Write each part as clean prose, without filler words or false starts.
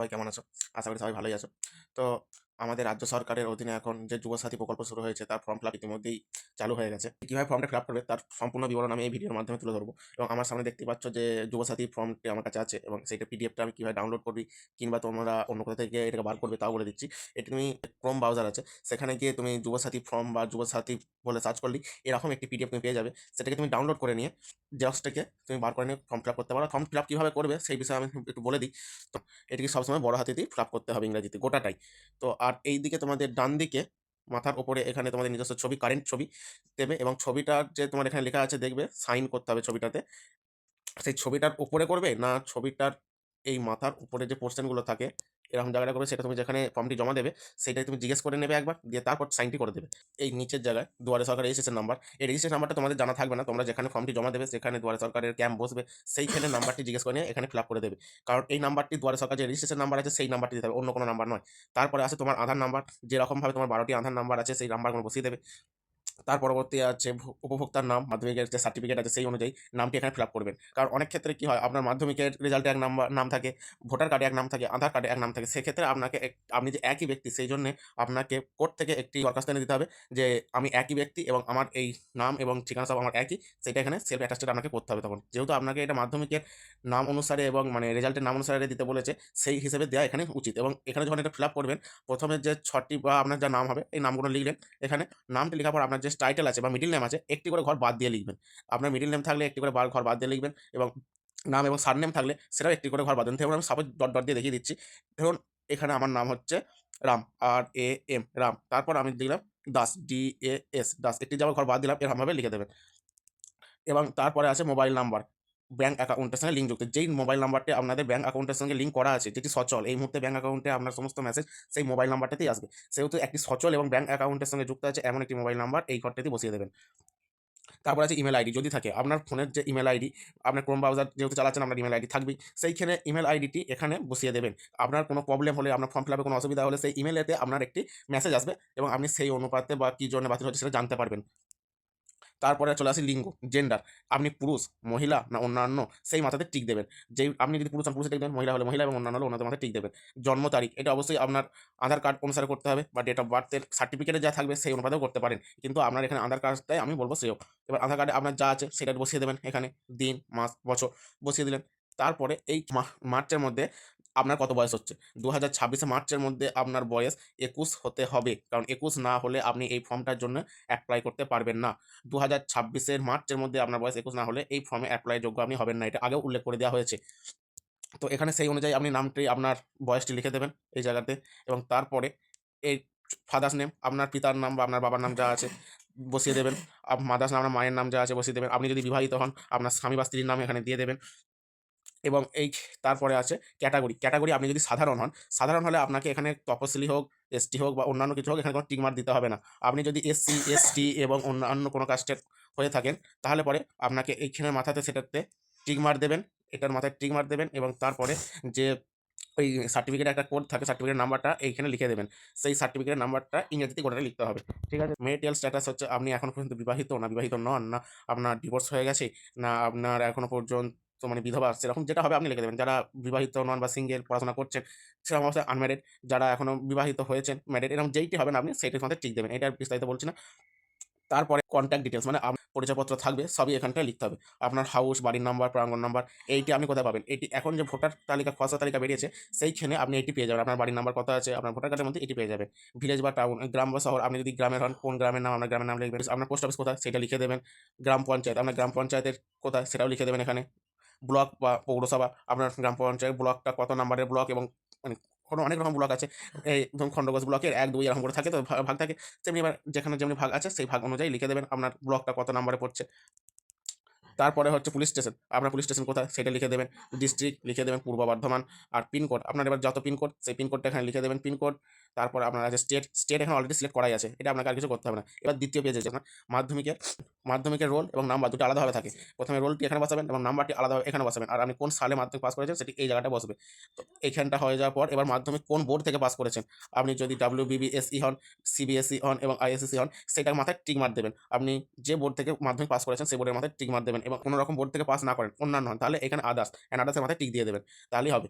সবাই কেমন আছো? আশা করি সবাই ভালোই আছো। তো আমাদের রাজ্য সরকারের অধীনে এখন যে যুবসাথী প্রকল্প শুরু হয়েছে তার ফর্ম ফিল আপ ইতিমধ্যেই চালু হয়ে গেছে। কিভাবে ফর্মটা ফিল আপ করবে তার সম্পূর্ণ বিবরণ আমি এই ভিডিওর মাধ্যমে তুলে ধরবো। এবং আমার সামনে দেখতেই পাচ্ছ যে যুবসাথী ফর্মটি আমার কাছে আছে এবং সেইটা পিডিএফটা আমি কিভাবে ডাউনলোড করবি কিংবা তোমরা অন্য কোথা থেকে এটাকে বার করবে তাও বলে দিচ্ছি। এটি তুমি ক্রোম ব্রাউজার আছে, সেখানে গিয়ে তুমি যুবসাথী ফর্ম বা যুবসাথী বলে সার্চ করলেই এরকম একটি পিডিএফ তুমি পেয়ে যাবে। সেটাকে তুমি ডাউনলোড করে নিয়ে জেরক্সটাকে তুমি বার করে নিয়ে ফর্ম ফিল আপ করতে পারো। ফর্ম ফিল আপ কীভাবে করবে সেই বিষয়ে আমি একটু বলে দিই। তো এটিকে সবসময় বড় হাতেতেই ফিল আপ করতে হবে, ইংরেজিতে গোটাটাই। তো আর এই দিকে তোমাদের ডান দিকে মাথার উপরে এখানে তোমাদের নিজস্ব ছবি, কারেন্ট ছবি দেবে এবং ছবিটার যে তোমার এখানে লেখা আছে দেখবে সাইন করতে হবে ছবিটাতে। সেই ছবিটার উপরে করবে না ছবিটার এই মাথার উপরে যে পোর্শনগুলো থাকে এরকম জায়গাটা করবে, সেটা তুমি যেখানে ফর্মটি জমা দেবে সেইটাই তুমি জিজ্ঞেস করে নেবে একবার, দিয়ে তারপর সাইনটি করে দেবে। এই নিচের জায়গায় দুয়ারে সরকার রেজিস্ট্রেশন নাম্বার, এই রেজিস্ট্রেশন নাম্বারটা তোমাদের জানা থাকবে না। তোমরা যেখানে ফর্মটি জমা দেবে সেখানে দুয়ারে সরকারের ক্যাম্প বসবে, সেইখানে নাম্বারটি জিজ্ঞেস করে নিয়ে এখানে ফিল আপ করে দেবে। কারণ এই নাম্বারটি দুয়ারে সরকার যে রেজিস্ট্রেশন নাম্বার আছে সেই নাম্বারটি দিতে হবে, অন্য কোনো নাম্বার নয়। তারপরে আছে তোমার আধার নাম্বার, যেরকমভাবে তোমার 12টি আধার নাম্বার আছে সেই নাম্বারগুলো বসিয়ে দেবে। তার পরবর্তী আছে উপভোক্তার নাম, মাধ্যমিকের যে সার্টিফিকেট আছে সেই অনুযায়ী নামটি এখানে ফিল আপ করবেন। কারণ অনেক ক্ষেত্রে কি হয়, আপনার মাধ্যমিকের রেজাল্টে এক নাম থাকে, ভোটার কার্ডে এক নাম থাকে, আধার কার্ডে এক নাম থাকে। সেক্ষেত্রে আপনাকে আপনি যে একই ব্যক্তি সেই জন্য আপনাকে কোর্ট থেকে একটি দরখাস্ত এনে দিতে হবে যে আমি একই ব্যক্তি এবং আমার এই নাম এবং ঠিকানা সব আমার একই, সেটা এখানে সেলফ অ্যাটাস্টেড আপনাকে করতে হবে। তখন যেহেতু আপনাকে এটা মাধ্যমিকের নাম অনুসারে এবং মানে রেজাল্টের নাম অনুসারে দিতে বলেছে, সেই হিসেবে দেওয়া এখানে উচিত। এবং এখানে যখন এটা ফিল আপ করবেন, প্রথমে যে 6টি বা আপনার যা নাম হবে এই নামগুলো লিখলেন এখানে। নামটি লেখার পর আপনার যে টাইটেল আছে বা মিডল নেম আছে একটি করে ঘর বাদ দিয়ে লিখবেন। আপনার মিডল নেম থাকলে একটি করে ঘর বাদ দিয়ে লিখবেন এবং নাম এবং সারনেম থাকলে সেটাও একটি করে ঘর বাদ দেন। ধরুন আমি সাপোজ ডট দিয়ে দেখিয়ে দিচ্ছি। ধরুন এখানে আমার নাম হচ্ছে রাম, RAM রাম। তারপর আমি দিলাম দাস, DAS দাস। একটি যে আবার ঘর বাদ দিলাম এরকমভাবে লিখে দেবেন। এবং তারপরে আছে মোবাইল নাম্বার, ব্যাংক অ্যাকাউন্টের সঙ্গে লিঙ্কযুক্ত। যেই মোবাইল নাম্বারটি আপনাদের ব্যাংক অ্যাকাউন্টের সঙ্গে লিঙ্ক করা আছে, যেটি সচল, এই মুহূর্তে ব্যাংক অ্যাকাউন্টে আপনার সমস্ত মেসেজ সেই মোবাইল নাম্বারটাতেই আসবে। সেহেতু একটি সচল এবং ব্যাংক অ্যাকাউন্টের সঙ্গে যুক্ত আছে এমন একটি মোবাইল নাম্বার এই ঘরটাতেই বসিয়ে দেবেন। তারপর আছে ইমেল আইডি, যদি থাকে আপনার ফোনের যে ইমেল আইডি, আপনার ক্রোম ব্রাউজার যেহেতু চালাচ্ছেন আপনার ইমেল আইডি থাকবেই, সেইখানে ইমেল আইডিটি এখানে বসিয়ে দেবেন। আপনার কোনো প্রবলেম হলে, আপনার ফর্ম ফিল আপে কোনো অসুবিধা হলে সেই ইমেলেতে আপনার একটি মেসেজ আসবে এবং আপনি সেই অনুপাতে বা কী জন্য বাতিল হচ্ছে সেটা জানতে পারবেন। তারপরে চলে আসি লিঙ্গ, জেন্ডার। আপনি পুরুষ, মহিলা না অন্যান্য সেই মাথাতে টিক দেবেন। যেই আপনি যদি পুরুষ হন পুরুষে টিক দেবেন, মহিলা হলে মহিলা এবং অন্যান্য হলে অন্যদের মাথায় টিক দেবেন। জন্ম তারিখ, এটা অবশ্যই আপনার আধার কার্ড অনুসারে করতে হবে বা ডেট অফ বার্থের সার্টিফিকেটে যা থাকবে সেই অনুপাতেও করতে পারেন। কিন্তু আপনার এখানে আধার কার্ডটাই আমি বলব শ্রেয়। এবার আধার কার্ডে আপনার যা আছে সেটা বসিয়ে দেবেন এখানে। দিন, মাস, বছর বসিয়ে দিলেন। তারপরে এই মার্চের মধ্যে আপনার কত বয়স হচ্ছে? 2026 মার্চের মধ্যে আপনার বয়স 21 হতে হবে। কারণ 21 না হলে আপনি এই ফর্মটার জন্য এপ্লাই করতে পারবেন না। 2026 মার্চের মধ্যে আপনার বয়স 21 না হলে এই ফর্মে এপ্লাই যোগ্য আপনি হবেন না। এটা আগেও উল্লেখ করে দেওয়া হয়েছে। তো এখানে সেই অনুযায়ী আপনি নামটি, আপনার বয়সটি লিখে দেবেন এই জায়গাতে এবং তারপরে এই ফাদার্স নেম, আপনার পিতার নাম বা আপনার বাবার নাম যা আছে বসিয়ে দেবেন। মাদার্স নেম, আপনার মায়ের নাম যা আছে বসিয়ে দেবেন। আপনি যদি বিবাহিত হন আপনার স্বামী বা স্ত্রীর নাম এখানে দিয়ে দেবেন। এবং এই তারপরে আছে ক্যাটাগরি। ক্যাটাগরি আপনি যদি সাধারণ হন, সাধারণ হলে আপনাকে এখানে তপশিলি হোক, এসটি হোক বা অন্যান্য কিছু হোক এখানে কোনো টিক মার্ক দিতে হবে না। আপনি যদি এসসি, এসটি এবং অন্যান্য কোনো কাস্টের হয়ে থাকেন তাহলে পরে আপনাকে এইখানের মাথাতে সেটাতে টিক মার্ক দেবেন, এটার মাথায় টিক মার্ক দেবেন এবং তারপরে যে ওই সার্টিফিকেটের একটা কোড থাকে, সার্টিফিকেটের নাম্বারটা এইখানে লিখে দেবেন। সেই সার্টিফিকেটের নাম্বারটা ইংরেজিতে গোটাটা লিখতে হবে। ঠিক আছে? ম্যারিটাল স্ট্যাটাস হচ্ছে আপনি এখনো পর্যন্ত বিবাহিত না বিবাহিত নন, না আপনার ডিভোর্স হয়ে গেছে, না আপনার এখনো পর্যন্ত মানে বিধবা, সেরকম যেটা হবে আপনি লিখে দেবেন। যারা বিবাহিত নন বা সিঙ্গেল পড়াশোনা করছেন সেরকম অবস্থায় আনম্যারিড, যারা এখনো বিবাহিত হয়েছেন, ম্যারিড, এরকম যেইটি হবেন আপনি সেইটির মধ্যে টিক দেবেন। এটা আর বিস্তারিত বলছি না। তারপরে কনট্যাক্ট ডিটেইলস মানে পরিচয়পত্র থাকবে সবই এখানটায় লিখতে হবে। আপনার হাউস, বাড়ির নাম্বার, প্রাঙ্গণ নাম্বার, এইটি আপনি কোথায় পাবেন? এটি এখন যে ভোটার তালিকা, খসড়া তালিকা বেরিয়েছে সেইখানে আপনি এটি পেয়ে যাবেন। আপনার বাড়ির নাম্বার কত আছে আপনার ভোটার কার্ডের মধ্যে এটি পেয়ে যাবেন। ভিলেজ বা টাউন, গ্রাম বা শহর, আপনি যদি গ্রামের হন কোন গ্রামের নাম, আপনার গ্রামের নাম লিখবেন। আপনার পোস্ট অফিস কোথায় সেটা লিখে দেবেন। গ্রাম পঞ্চায়েত, আপনার গ্রাম পঞ্চায়েতের কোথায় সেটাও লিখে দেবেন এখানে। ব্লক বা পৌরসভা, আপনার গ্রাম পঞ্চায়েত ব্লকটা কত নাম্বারের ব্লক এবং মানে অনেক রকম ব্লক আছে। এই ধরুন খন্ডঘোষ ব্লকের ১, ২ এরকম করে থাকে, তো ভাগ থাকে। তেমনি এবার যেখানে যেমনি ভাগ আছে সেই ভাগ অনুযায়ী লিখে দেবেন আপনার ব্লকটা কত নাম্বারে পড়ছে। তারপরে হচ্ছে পুলিশ স্টেশন, আপনার পুলিশ স্টেশন কোথায় সেটা লিখে দেবেন। ডিস্ট্রিক্ট লিখে দেবেন পূর্ব বর্ধমান। আর পিনকোড, আপনার এবার যত পিনকোড সেই পিনকোডটা এখানে লিখে দেবেন পিনকোড। তারপর আপনার আছে স্টেট, স্টেট এখানে অলরেডি সিলেক্ট করাই আছে, এটা আপনাকে আর কিছু করতে হবে না। এবার দ্বিতীয় পেজে যাবেন। মাধ্যমিকের মাধ্যমিকের রোল এবং নাম্বার দুটো আলাদাভাবে থাকে। প্রথমে রোলটি এখানে বসাবেন এবং নাম্বারটি আলাদাভাবে এখানে বসাবেন। আর আপনি কোন সালে মাধ্যমিক পাস করেছেন সেটি এই জায়গাটা বসবে। তো এইখানটা হয়ে যাওয়ার পর এবার মাধ্যমিক কোন বোর্ড থেকে পাস করেছেন, আপনি যদি WBBSE হন, CBSE হন এবং ISSE হন সেটার মাথায় টিক মার্ক দেবেন। আপনি যে বোর্ড থেকে মাধ্যমিক পাস করেছেন সেই বোর্ডের মাথায় টিক মার্ক দেবেন এবং কোনো রকম বোর্ড থেকে পাস না করেন, অন্যান্য হন, তাহলে এখানে আদার্স, অ্যান্ড আদার্সের মাথায় টিক দিয়ে দেবেন, তাহলেই হবে।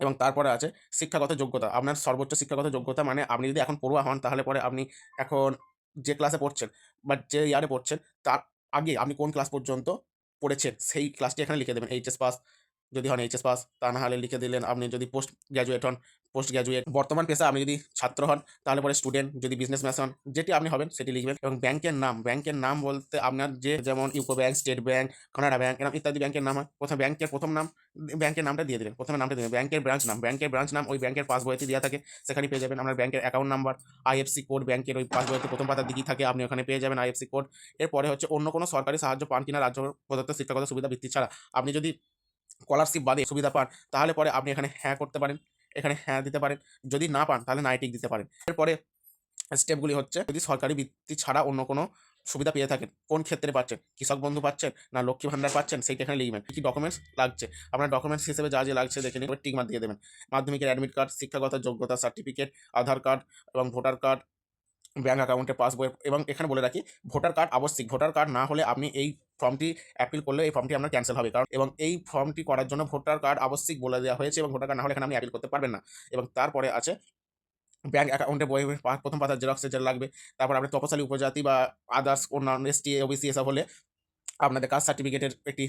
এবং তারপরে আছে শিক্ষাগত যোগ্যতা। আপনার সর্বোচ্চ শিক্ষাগত যোগ্যতা মানে আপনি যদি এখন পড়ুয়া হন তাহলে পরে আপনি এখন যে ক্লাসে পড়ছেন বা যে ইয়ারে পড়ছেন তার আগে আপনি কোন ক্লাস পর্যন্ত পড়েছেন সেই ক্লাসটি এখানে লিখে দেবেন। এইচএস পাস যদি হন এইচএস পাস, তা না হলে লিখে দিলেন আপনি যদি পোস্ট গ্র্যাজুয়েট হন, পোস্ট গ্র্যাজুয়েট। বর্তমান পেশা আপনি যদি ছাত্র হন তাহলে পরে স্টুডেন্ট, যদি বিজনেসম্যান হন যেটি আপনি হবেন সেটি লিখবেন। এবং ব্যাংকের নাম বলতে আপনার যে যেমন UCO Bank, State Bank, Canara Bank এরকম ইত্যাদি ব্যাংকের নাম হয়। প্রথমে ব্যাংকের প্রথম নাম, ব্যাংকের নামটা দিয়ে দিবেন। প্রথমে নামটা দিবেন। ব্যাংকের ব্রাঞ্চ নাম ওই ব্যাংকের পাসবইতে দেওয়া থাকে, সেখানে পেয়ে যাবেন। আপনার ব্যাংকের অ্যাকাউন্ট নাম্বার, আইএফসি কোড ব্যাংকের ওই পাসবইতে প্রথম পাতার দিকেই থাকে, আপনি ওখানে পেয়ে যাবেন আইএফসি কোড। এরপরে হচ্ছে অন্য কোনো সরকারি সাহায্য পান কিনা রাজ্য প্রদত্ত শিক্ষাগত সুবিধা ভিত্তি ছাড়া। আপনি যদি স্কলারশিপ বাদে সুবিধা পান তাহলে পরে আপনি এখানে হ্যাঁ করতে পারেন, এখানে হ্যাঁ দিতে পারেন। যদি না পান তাহলে নাই টিক দিতে পারেন। এরপরে স্টেপগুলি হচ্ছে যদি সরকারি বৃত্তি ছাড়া অন্য কোনো সুবিধা পেয়ে থাকেন, কোন ক্ষেত্রে পাচ্ছেন, কৃষক বন্ধু পাচ্ছেন না লক্ষ্মী ভান্ডার পাচ্ছেন, সেইটা এখানে লিখবেন। কি ডকুমেন্টস লাগছে, আপনার ডকুমেন্টস হিসেবে যা লাগছে দেখে নিন, টিক মার্ক দিয়ে দেবেন। মাধ্যমিকের অ্যাডমিট কার্ড, শিক্ষাগত যোগ্যতা সার্টিফিকেট, আধার কার্ড এবং ভোটার কার্ড, ব্যাংক অ্যাকাউন্টের পাসবই। এবং এখানে বলে রাখি ভোটার কার্ড আবশ্যিক। ভোটার কার্ড না হলে আপনি এই ফর্মটি অ্যাপিল করলে এই ফর্মটি আপনার ক্যান্সেল হবে। কারণ এবং এই ফর্মটি করার জন্য ভোটার কার্ড আবশ্যিক বলে দেওয়া হয়েছে, এবং ভোটার কার্ড না হলে এখানে আপনি অ্যাপিল করতে পারবেন না। এবং তারপরে আছে ব্যাংক অ্যাকাউন্টের বইয়ের প্রথম পাতার জেরক্সের যেটা লাগবে। তারপর আপনি তপশিলি উপজাতি বা আদার্স অন্যান্য এসটি, ওবিসি এসব হলে আপনাদের কাস্ট সার্টিফিকেটের একটি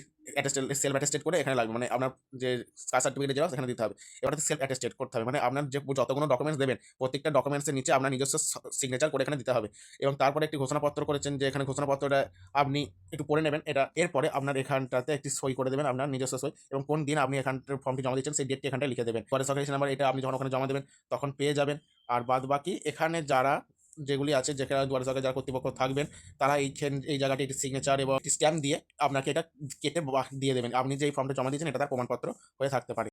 সেলফ অ্যাটেস্টেড করে এখানে লাগবে। মানে আপনার যে কাস্ট সার্টিফিকেটের জেরক্স এখানে দিতে হবে। এবার সেলফ অ্যাটেস্টেড করতে হবে। মানে আপনার যে যতগুলো ডকুমেন্টস দেবেন প্রত্যেকটা ডকুমেন্টসের নিচে আপনার নিজস্ব সিগনেচার করে এখানে দিতে হবে। এবং তারপরে একটি ঘোষণাপত্র করেছেন, যে এখানে ঘোষণাপত্রটা আপনি একটু পড়ে নেবেন এটা। এরপরে আপনার এখানটাতে একটি সই করে দেবেন, আপনার নিজস্ব সই, এবং কোন দিন আপনি এখানটার ফর্মটি জমা দিচ্ছেন সেই ডেটটি এখানটায় লিখে দেবেন। পরে সরকারি নাম্বার এটা আপনি যখন ওখানে জমা দেবেন তখন পেয়ে যাবেন। আর বাদ বাকি এখানে যারা যেগুলি আছে, যেখানে দুয়ারে সরকার যারা কর্তৃপক্ষ থাকবেন তারা এই জায়গাটি একটি সিগনেচার এবং একটি স্ট্যাম্প দিয়ে আপনাকে এটা কেটে দিয়ে দেবেন। আপনি যে এই ফর্মটা জমা দিয়েছেন এটা তার প্রমাণপত্র হয়ে থাকতে পারে।